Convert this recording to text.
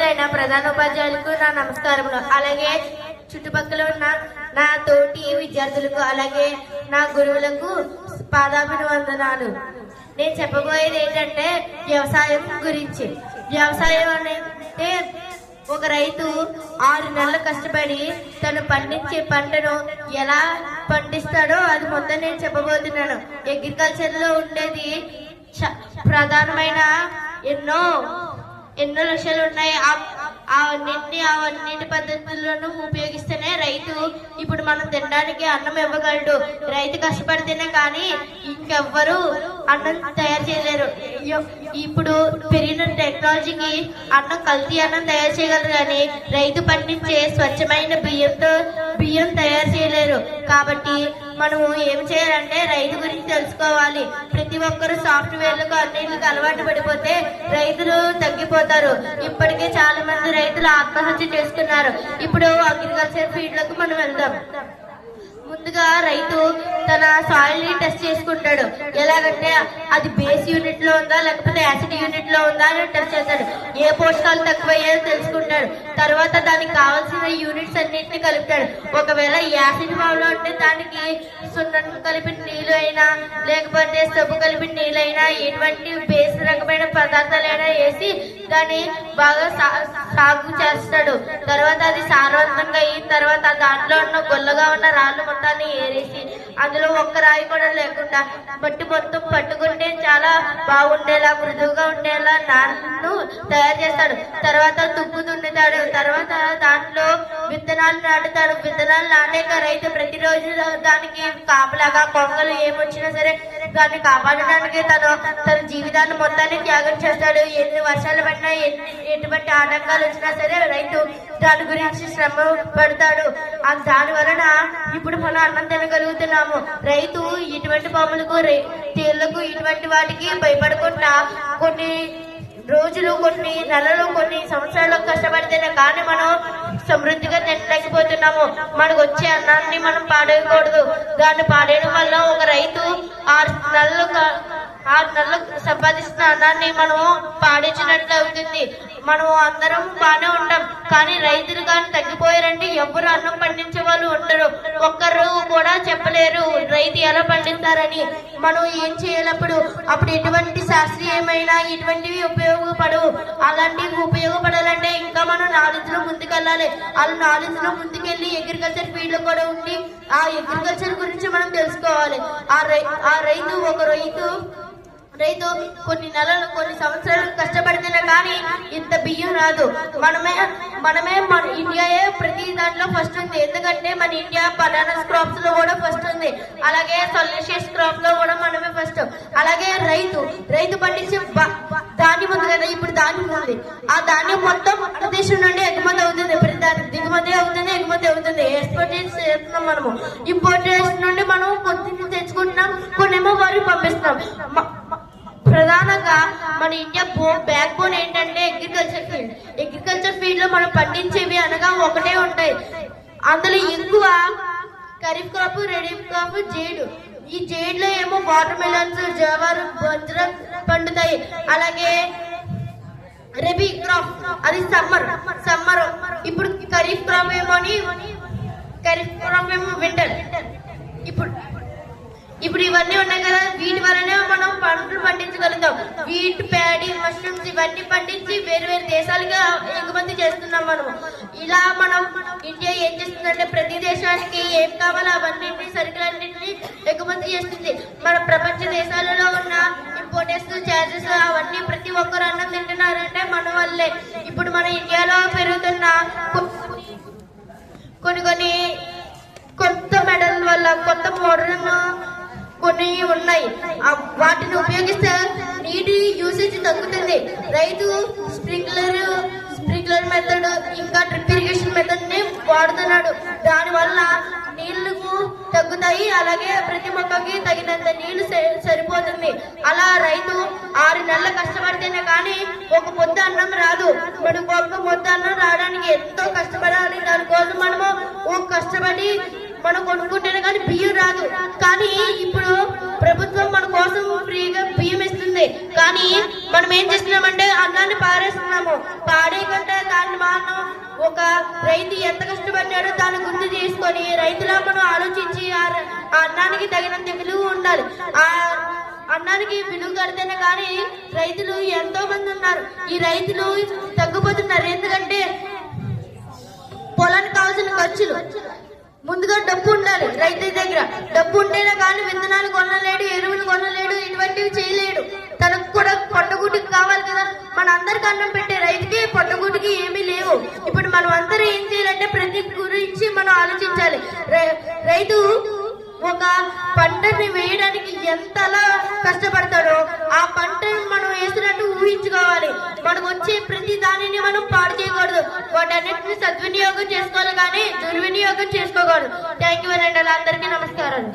గౌరవనీయులైన ప్రధానోపాధ్యాయులకు నా నమస్కారములు. అలాగే చుట్టుపక్కల ఉన్న నా తోటి విద్యార్థులకు అలాగే నా గురువులకు పాదాభివందనాలు. నేను చెప్పబోయేది ఏంటంటే వ్యవసాయం గురించి. వ్యవసాయం అంటే ఒక రైతు 6 నెలలు కష్టపడి తను పండించే పంటను ఎలా పండిస్తాడో అది మొత్తం నేను చెప్పబోతున్నాను. అగ్రికల్చర్ లో ఉండేది ప్రధానమైన ఎన్నో లక్ష్యాలు ఉన్నాయి. అవన్నింటి పద్ధతులను ఉపయోగిస్తేనే రైతు ఇప్పుడు మనం తినడానికి అన్నం ఇవ్వగలడు. రైతు కష్టపడితేనే కానీ ఇంకెవ్వరు అన్నం తయారు చేయలేరు. ఇప్పుడు పెరిగిన టెక్నాలజీకి అన్నం కల్తీ అన్నం తయారు చేయగలరు కానీ రైతు పండించే స్వచ్ఛమైన బియ్యం తయారు చేయలేరు. కాబట్టి మనము ఏం చేయాలంటే రైతు గురించి తెలుసుకోవాలి. ప్రతి ఒక్కరు సాఫ్ట్వేర్లకు అన్నింటికి అలవాటు పడిపోతే రైతులు తగ్గిపోతారు. ఇప్పటికే చాలా మంది రైతులు ఆత్మహత్య చేసుకున్నారు. ఇప్పుడు అగ్రికల్చర్ ఫీల్డ్ లకు మనం వెళ్దాం. ముందుగా రైతు తన సాయిల్ ని టెస్ట్ చేసుకుంటాడు. ఎలాగంటే అది బేస్ యూనిట్ లో ఉందా లేకపోతే యాసిడ్ యూనిట్ లో ఉందా అని టెస్ట్ చేస్తాడు. ఏ పోషకాలు తక్కువయ్యాయో తెలుసుకుంటాడు. తర్వాత దానికి కావాల్సిన యూనిట్స్ అన్నింటినీ కలుపుతాడు. ఒకవేళ యాసిడ్ భావంలో ఉంటే దానికి సున్నం కలిపిన నీళ్ళు అయినా లేకపోతే సబ్బు కలిపిన నీళ్ళు అయినా ఎటువంటి బేస్ రకమైన పదార్థాలైనా వేసి దాన్ని బాగా సాగు చేస్తాడు. తర్వాత అది సారవంతంగా అయిన తర్వాత దాంట్లో ఉన్న గొల్లగా ఉన్న రాళ్ళు మొత్తాన్ని ఏరేసి అందులో ఒక్క రాయి కూడా లేకుండా మట్టి మొత్తం పట్టుకుంటే చాలా బాగుండేలా మృదువుగా ఉండేలా నాన్ను తయారు చేస్తాడు. తర్వాత తుక్కు దున్నుతాడు. తర్వాత దాంట్లో విత్తనాలు నాటుతాడు. విత్తనాలు నాటాక రైతు ప్రతిరోజు దానికి కాపలాగా కొంగలు ఏమొచ్చినా సరే దాన్ని కాపాడడానికి తన జీవితాన్ని మొత్తాన్ని త్యాగం చేస్తాడు. ఎన్ని వర్షాలు పడినా ఎటువంటి ఆటంకాలు వచ్చినా సరే రైతు దాని గురించి శ్రమ పడతాడు. దాని వలన ఇప్పుడు మనం అన్నం తినగలుగుతున్నాము. రైతు ఇటువంటి పాములకు తేళ్లకు ఇటువంటి వాటికి భయపడకుండా కొన్ని రోజులు కొన్ని నెలలు కొన్ని సంవత్సరాలు కష్టపడితేనే కానీ మనం సమృద్ధిగా తినలేకపోతున్నాము. మనకు వచ్చే అన్నాన్ని మనం పాడేయకూడదు. దాన్ని పాడేయడం వల్ల ఒక రైతు 6 నెలలు సంపాదిస్తున్న అన్నాన్ని మనం పాడించినట్లు అవుతుంది. మనం అందరం బాగానే ఉంటాం కానీ రైతులు కానీ తగ్గిపోయారంటే ఎవ్వరు అన్నం పండించే వాళ్ళు ఉండరు. ఒక్కరు కూడా చెప్పలేరు రైతు ఎలా పండిస్తారని. మనం ఏం చేయాలప్పుడు అప్పుడు ఎటువంటి శాస్త్రీయమైన ఇటువంటివి ఉపయోగపడవు. అలాంటివి ఉపయోగపడాలంటే ఇంకా మనం నాలెడ్జ్ లో ముందుకెళ్ళాలి. అలా నాలెడ్జ్ లో ముందుకెళ్ళి అగ్రికల్చర్ ఫీల్డ్ కూడా ఉండి ఆ అగ్రికల్చర్ గురించి మనం తెలుసుకోవాలి. ఆ రైతు కొన్ని నెలలు కొన్ని సంవత్సరాలు కష్టపడితేనే కానీ ఇంత బియ్యం రాదు. మనమే మన ఇండియాయే ప్రతి దాంట్లో ఫస్ట్ ఉంది. ఎందుకంటే మన ఇండియా బనానాస్ క్రాప్స్ లో కూడా ఫస్ట్ ఉంది. అలాగే సొల్యూషియస్ క్రాప్ లో కూడా మనమే ఫస్ట్. అలాగే రైతు పండించే ధాన్యం ఉంది కదా, ఇప్పుడు ధాన్యం ఉంది. ఆ ధాన్యం మొత్తం మన దేశం నుండి ఎగుమతి అవుతుంది. ప్రతి దానికి దిగుమతి అవుతుంది, ఎగుమతి అవుతుంది. ఎక్స్పోర్ట్ చేస్తున్నాం. మనము ఇంపోర్టేషన్ నుండి మనం కొద్దిగా తెచ్చుకుంటున్నాం, కొన్నేమో వారికి పంపిస్తున్నాం. ప్రధానంగా మన ఇండియా బ్యాక్ బోన్ ఏంటంటే అగ్రికల్చర్ ఫీల్డ్ లో మనం పండించేవి అనగా ఒకటే ఉంటాయి. అందులో ఎక్కువ ఖరీఫ్ క్రాప్, రెడీఫ్ క్రాప్, జేడు. ఈ జేడ్ లో ఏమో వాటర్ మెలన్స్, జవారు, బంజరం పండుతాయి. అలాగే రబీ క్రాప్ అది సమ్మర్. ఇప్పుడు ఖరీఫ్ క్రాప్ ఏమో వింటర్. ఇప్పుడు ఇవన్నీ ఉన్నాయి కదా, వీటి వల్లనే మనం పంటలు పండించగలుగుతాం. వీట్, ప్యాడీ, మష్రూమ్స్ ఇవన్నీ పండించి వేరు వేరు దేశాలుగా ఎగుమతి చేస్తున్నాం మనం. ఇలా మనం ఇండియా ఏం చేస్తుందంటే ప్రతి దేశానికి ఏం కావాలో అవన్నీ సరుకులన్నింటినీ ఎగుమతి చేస్తుంది. మన ప్రపంచ దేశాలలో ఉన్న ఇంపోర్టెన్స్ చార్జెస్ అవన్నీ ప్రతి ఒక్కరు అన్నం తింటున్నారంటే మన వల్లే. ఇప్పుడు మన ఇండియాలో పెరుగుతున్న కొన్ని కొత్త మెడల్ వల్ల కొత్త మోడల్ కొన్ని ఉన్నాయి. వాటిని ఉపయోగిస్తే నీటి యూసేజ్ తగ్గుతుంది. రైతు స్ప్రింక్లర్ మెథడ్ ఇంకా డ్రిప్ ఇరిగేషన్ మెథడ్ ని వాడుతున్నాడు. దాని వల్ల నీళ్లకు తగ్గుతాయి. అలాగే ప్రతి మొక్కకి తగినంత నీళ్లు సరిపోతుంది. అలా రైతు 6 నెలలు కష్టపడితేనే కానీ ఒక ముద్ద అన్నం రాదు. మనకు ఒక ముద్ద అన్నం రావడానికి ఎంతో కష్టపడాలి. దానికోసం మనము కష్టపడి మనం కొనుక్కుంటేనే కానీ బియ్యం రాదు. కానీ ఇప్పుడు ప్రభుత్వం మన కోసం ఫ్రీగా బియ్యం ఇస్తుంది. కానీ మనం ఏం చేస్తున్నామంటే అన్నాన్ని పారేస్తున్నాము. పాడేయకుండా మనం ఒక రైతు ఎంత కష్టపడినాడో దాన్ని గుర్తు చేసుకొని రైతులా మనం ఆలోచించి ఆ అన్నానికి తగినంత విలువ ఉండాలి. ఆ అన్నానికి విలువ కడితేనే కానీ రైతులు ఎంతో మంది ఉన్నారు. ఈ రైతులు తగ్గిపోతున్నారు. ఎందుకంటే పొలానికి కావాల్సిన ఖర్చులు ముందుగా డబ్బు ఉండాలి. రైతు దగ్గర డబ్బు ఉంటేనే కానీ విత్తనాలు కొనలేడు, ఎరువులు కొనలేడు, ఇటువంటివి చేయలేడు. తనకు కూడా పొట్టగూటికి కావాలి కదా. మన అందరికి అన్నం పెట్టే రైతుకి పొట్టగూటికి ఏమీ లేవు. ఇప్పుడు మనం అందరూ ఏం చేయాలంటే ప్రతి గురించి మనం ఆలోచించాలి. రైతు ఒక పంటని వేయడానికి ఎంతలా కష్టపడతాడో ఆ పంటను మనం వేసినట్టు ఊహించుకోవాలి. మనకు వచ్చే ప్రతి దానిని మనం పాడు చేయకూడదు. వాటన్నిటిని సద్వినియోగం చేసుకోవాలి కానీ దుర్వినియోగం చేసుకోకూడదు. థ్యాంక్ యూ అండి. అందరికీ నమస్కారాలు.